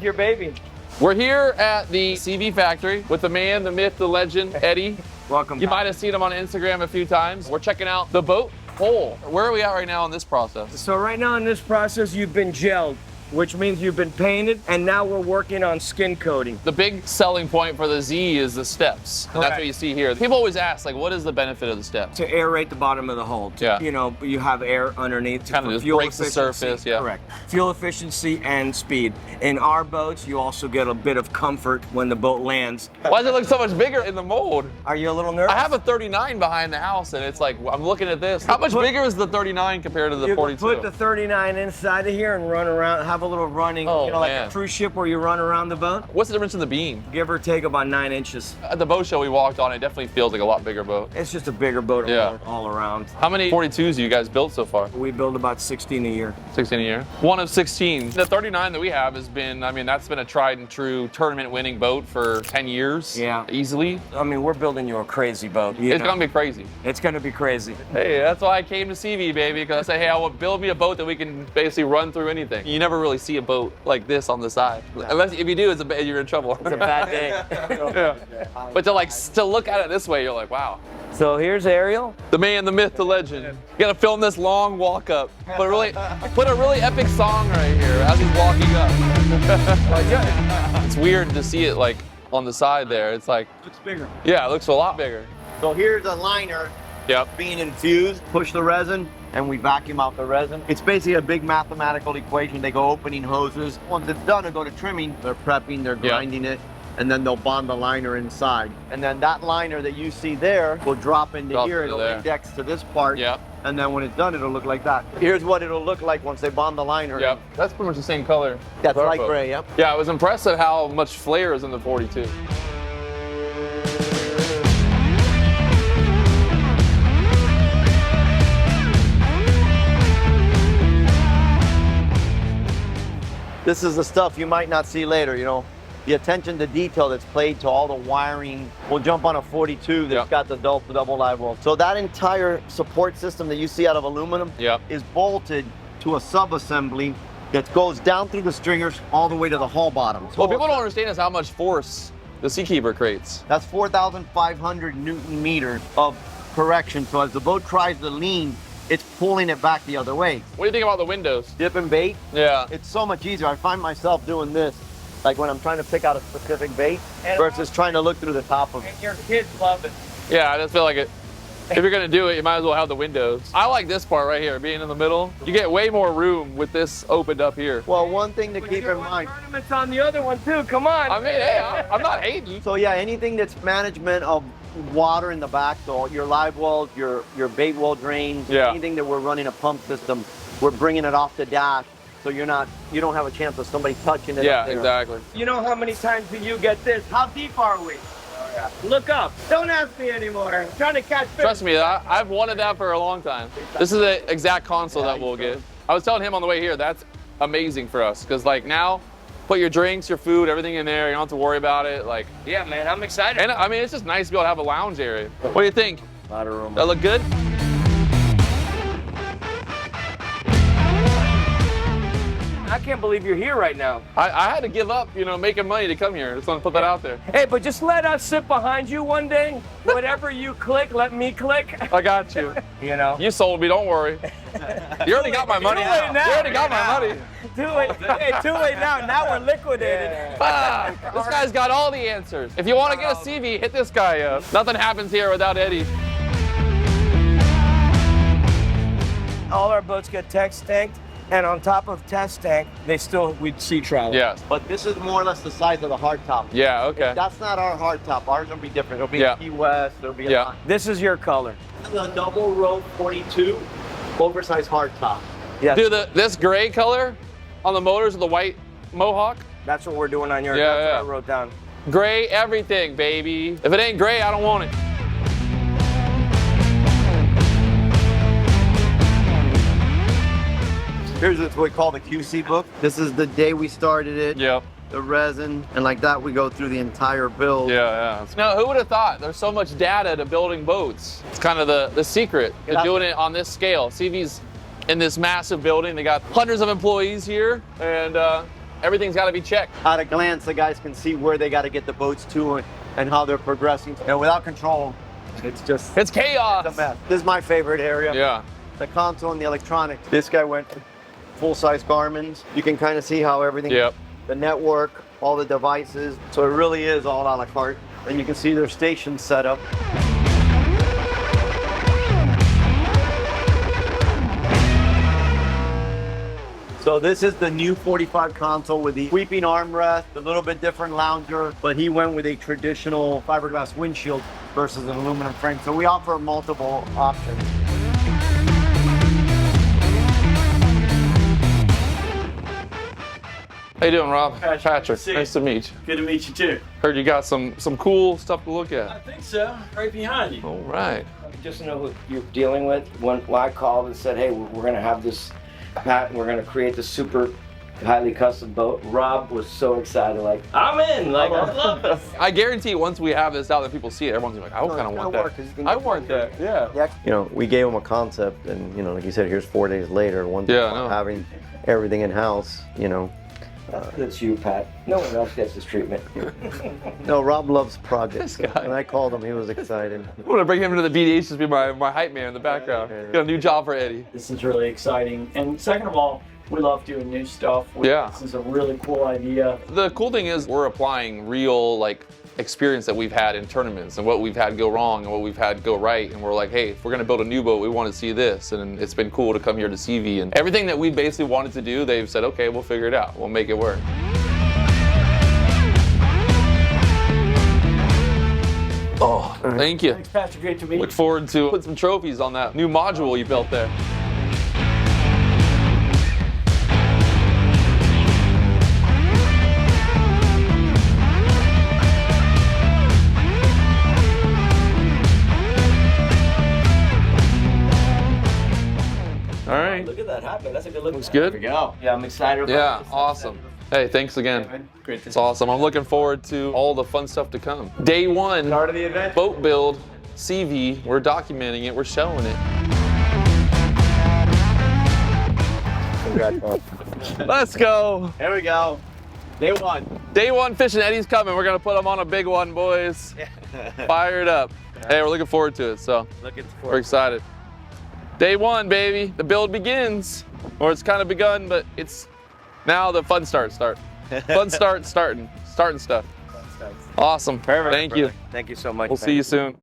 your baby. We're here at the SeaVee factory with the man, the myth, the legend, Eddie. Welcome. You might have seen him on Instagram a few times. We're checking out the boat hull. Where are we at right now in this process? So right now in this process, you've been gelled, which means you've been painted, and now we're working on skin coating. The big selling point for the Z is the steps. And that's what you see here. People always ask, like, what is the benefit of the steps? To aerate the bottom of the hull. Yeah. You know, you have air underneath. Kind of just fuel breaks the efficiency. surface, yeah. Correct. Fuel efficiency and speed. In our boats, you also get a bit of comfort when the boat lands. Why does it look so much bigger in the mold? Are you a little nervous? I have a 39 behind the house, and it's like, I'm looking at this. How much bigger is the 39 compared to the You 42? can put the 39 inside of here and run around, have a little running, Oh, you know, like man. a cruise ship where you run around the boat. What's the difference in the beam? Give or take about 9 inches. At the boat show we walked on, it definitely feels like a lot bigger boat. It's just a bigger boat Yeah. all around. How many 42s you guys built so far? We build about 16 a year. 16 a year? One of 16. The 39 that we have has been, I mean, that's been a tried and true tournament winning boat for 10 years. Yeah. Easily. I mean, we're building you a crazy boat. It's gonna be crazy. It's gonna be crazy. Hey, that's why I came to SeaVee, baby, because I say, hey, I want build me a boat that we can basically run through anything. You never really see a boat like this on the side. Unless if you do, you're in trouble. It's a bad day. Yeah. But to look at it this way, you're like, wow. So here's Ariel. The man, the myth, the legend. You gotta film this long walk up. Put a really epic song right here as he's walking up. It's weird to see it like on the side there. It's like, Looks bigger. yeah, it looks a lot bigger. So here's a liner Yep. being infused. Push the resin and we vacuum out the resin. It's basically a big mathematical equation. They go opening hoses. Once it's done, they go to trimming. They're prepping, they're grinding it, and then they'll bond the liner inside. And then that liner that you see there will drop into Drop here. into It'll there. index to this part. Yep. And then when it's done, it'll look like that. Here's what it'll look like once they bond the liner. Yep. That's pretty much the same color. That's as our light boat. gray, yep. Yeah, I was impressed at how much flare is in the 42. This is the stuff you might not see later, you know. The attention to detail that's played to all the wiring. We'll jump on a 42 that's got the double live well. So that entire support system that you see out of aluminum is bolted to a sub-assembly that goes down through the stringers all the way to the hull bottom. What people don't understand is how much force the Seakeeper creates. That's 4,500 Newton meters of correction. So as the boat tries to lean, it's pulling it back the other way. What do you think about the windows? Dipping bait, Yeah. it's so much easier. I find myself doing this, like when I'm trying to pick out a specific bait versus trying to look through the top of it. And your kids love it. Yeah, I just feel like it. If you're gonna do it, you might as well have the windows. I like this part right here, being in the middle. You get way more room with this opened up here. Well, one thing to keep in mind. Tournaments on the other one too. Come on. I mean, hey, I'm not hating. So yeah, anything that's management of water in the back, so your live wells, your bait well drains, anything that we're running a pump system, we're bringing it off the dash, so you don't have a chance of somebody touching it. Yeah, exactly. You know how many times do you get this? How deep are we? Look up. Don't ask me anymore. I'm trying to catch fish. Trust me, I've wanted that for a long time. This is the exact console that we'll get. I was telling him on the way here, that's amazing for us, because like now, put your drinks, your food, everything in there. You don't have to worry about it. Like, Yeah, man, I'm excited. and I mean, it's just nice to be able to have a lounge area. What do you think? A lot of room. That look good? I can't believe you're here right now. I had to give up, you know, making money to come here. Just want to put that out there. Hey, but just let us sit behind you one day. Whatever you click, let me click. I got you. You know? You sold me, don't worry. You already got my money. Too late now. You already got my money. Too late. Hey, too late now. Now we're liquidated. Ah, this guy's got all the answers. If you want to get a SeaVee, hit this guy up. Nothing happens here without Eddie. All our boats get text tanked, and on top of test tank, we'd sea travel. Yes. But this is more or less the size of the hard top. Yeah, okay. That's not our hard top. Ours will be different. It'll be Key West. It'll be Yeah. This is your color. a double row 42 oversized hard top. Yes. Do this gray color on the motors with the white Mohawk? That's what we're doing on yours. Yeah, That's yeah. what I wrote down. Gray everything, baby. If it ain't gray, I don't want it. Here's what we call the QC book. This is the day we started it. Yep. The resin, and like that we go through the entire build. Yeah. Now, who would have thought there's so much data to building boats? It's kind of the secret to doing it on this scale. SeaVee's in this massive building. They got hundreds of employees here, and everything's got to be checked. At a glance, the guys can see where they got to get the boats to and how they're progressing. And without control, it's chaos. a mess. This is my favorite area. Yeah. The console and the electronics. This guy went full-size Garmin's. You can kind of see how everything, the network, all the devices. So it really is all a la carte. And you can see their station set up. So this is the new 45 console with the sweeping armrest, a little bit different lounger, but he went with a traditional fiberglass windshield versus an aluminum frame. So we offer multiple options. How you doing, Rob? Patrick. Nice to meet you. Good to meet you too. Heard you got some cool stuff to look I at. think so. Right behind you. All right. Just to know who you're dealing with. When I called and said, hey, we're going to have this patent, we're going to create this super highly custom boat, Rob was so excited, like, I'm in, like, I love it. I guarantee once we have this out that people see it, everyone's gonna be like, I kind of want that. I want that, yeah. You know, we gave him a concept and, you know, like you said, here's 4 days later, once having everything in-house, you know. That's you, Pat. No one else gets this treatment. No, Rob loves projects. This guy. When I called him, he was excited. I'm gonna bring him into the BDH to be my hype man in the background. Got a new job for Eddie. This is really exciting. And second of all, we love doing new stuff. This is a really cool idea. The cool thing is we're applying real experience that we've had in tournaments and what we've had go wrong and what we've had go right, and we're like, hey, if we're gonna build a new boat, we want to see this. And it's been cool to come here to SeaVee, and everything that we basically wanted to do, they've said, okay, we'll figure it out, we'll make it work. Oh, thank you. Thanks, Patrick. Great to meet you. Look forward to putting some trophies on that new module you built there. All right. Look at that happen. That's a good look. Looks good. There we go. Yeah, I'm excited about Yeah, this. awesome. Hey, thanks again. Great to It's awesome. I'm looking forward to all the fun stuff to come. Day one, Start of the event. boat build, SeaVee. We're documenting it. We're showing it. Congratulations. Let's go. Here we go. Day one. Day one fishing. Eddie's coming. We're gonna put him on a big one, boys. Fired up. Hey, we're looking forward to it. So we're excited. Day one, baby. The build begins, or it's kind of begun, but it's now the fun starts. Fun starting stuff. Awesome. Perfect. Thank you. Thank you so much. We'll see you soon.